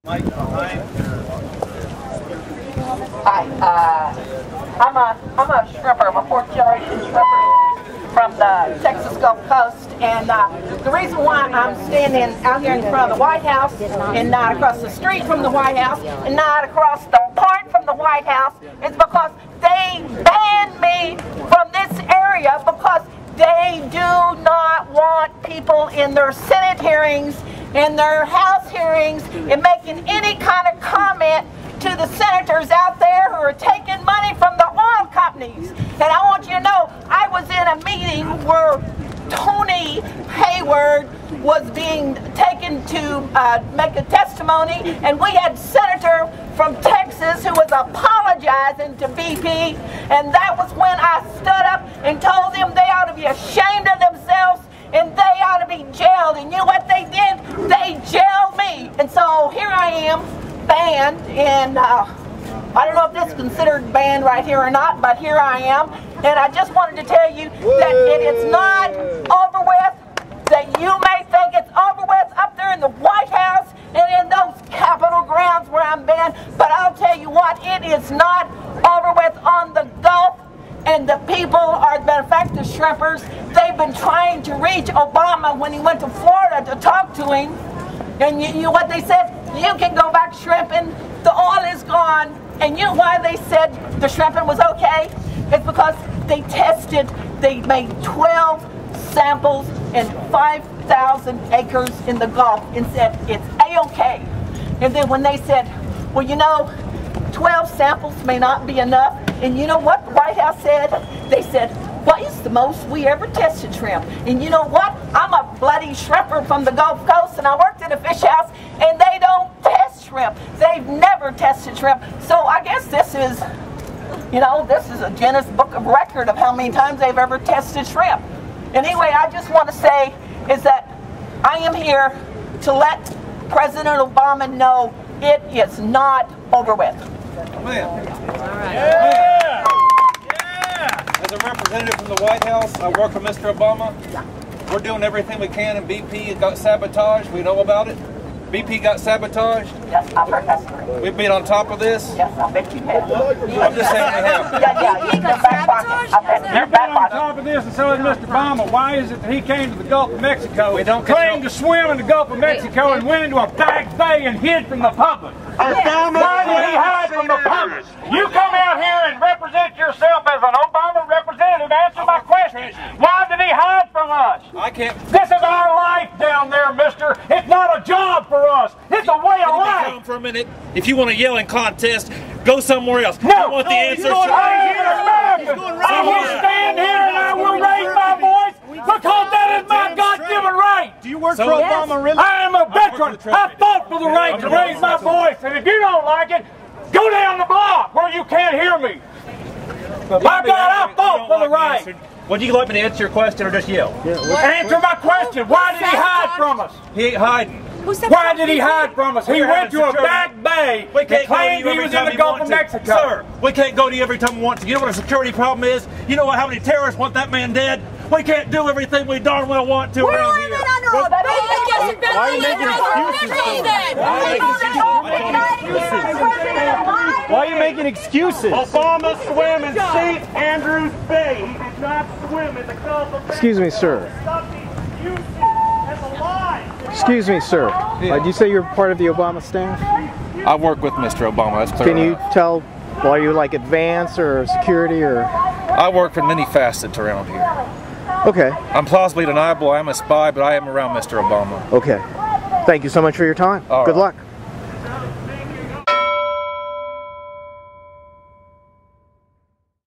Hi, I'm a shrimper. I'm a fourth-generation shrimper from the Texas Gulf Coast, and the reason why I'm standing out here in front of the White House and not across the street from the White House and not across the park from the White House is because they banned me from this area because they do not want people in their Senate hearings, in their House hearings, and making any kind of comment to the senators out there who are taking money from the oil companies. And I want you to know, I was in a meeting where Tony Hayward was being taken to make a testimony, and we had a senator from Texas who was apologizing to BP, and that was when I stood up and told them they ought to be ashamed of themselves and they ought to be jailed. And you know what they did? They jailed me. And so here I am, banned, and I don't know if this is considered banned right here or not, but here I am. And I just wanted to tell you that it is not over with, that you may think it's over with up there in the White House and in those Capitol grounds where I'm banned, but I'll tell you what, it is not over with on the Gulf. And the people are, matter of fact, the shrimpers, they've been trying to reach Obama when he went to Florida to talk to him. And you know what they said? You can go back shrimping, the oil is gone. And you know why they said the shrimping was okay? It's because they tested, they made 12 samples in 5,000 acres in the Gulf and said it's A-okay. And then when they said, well, you know, 12 samples may not be enough. And you know what the White House said? They said, well, it's the most we ever tested shrimp. And you know what? I'm a bloody shrimper from the Gulf Coast, and I worked at a fish house, and they don't test shrimp. They've never tested shrimp. So I guess this is, you know, this is a Guinness Book of Record of how many times they've ever tested shrimp. Anyway, I just want to say is that I am here to let President Obama know it is not over with. Man. All right. Yeah. Yeah. As a representative from the White House, I work for Mr. Obama. We're doing everything we can, and BP got sabotaged. We know about it. BP got sabotaged. Yes, I've heard that story. We've been on top of this. Yes, I bet you have. I'm just saying we have. BP got sabotaged? You've been on top of this, and so is Mr. Obama. Why is it that he came to the Gulf of Mexico, claimed to swim in the Gulf of Mexico, and went into a back bay and hid from the public? Why did he hide from the public? You come out here and represent yourself as an Obama representative. Answer my question. Why did he hide from us? I can't. This is our life down there, mister. It's not a job for us. It's a way of life. Hold on for a minute. If you want to yell in contest, go somewhere else. No, I want the answer. I will stand here and I will raise my voice because that is my God-given right. Do you work for Obama, really? I am a veteran. I fought for the right to raise my voice, and if you don't like it, go down the block where you can't hear me. My God, I fought for the right. Would you like me to answer your question or just yell? Answer my question. Why did he hide from us? He ain't hiding. Why did he hide from us? He went to a back bay and claimed he was in the Gulf of Mexico. Sir, we can't go to you every time we want to. You know what a security problem is? You know how many terrorists want that man dead? We can't do everything we darn well want to around here. Why are you making excuses? Why are you making excuses? Obama swam in St. Andrews Bay. He did not swim in the Gulf of Mexico. Excuse me, sir. Stop the excuses and the lies. Excuse me, sir. Did you say you're part of the Obama staff? I work with Mr. Obama, that's clear. Can you tell, well, are you like advance or security or? I work for many facets around here. Okay. I'm plausibly deniable, I am a spy, but I am around Mr. Obama. Okay. Thank you so much for your time. All Good right. luck.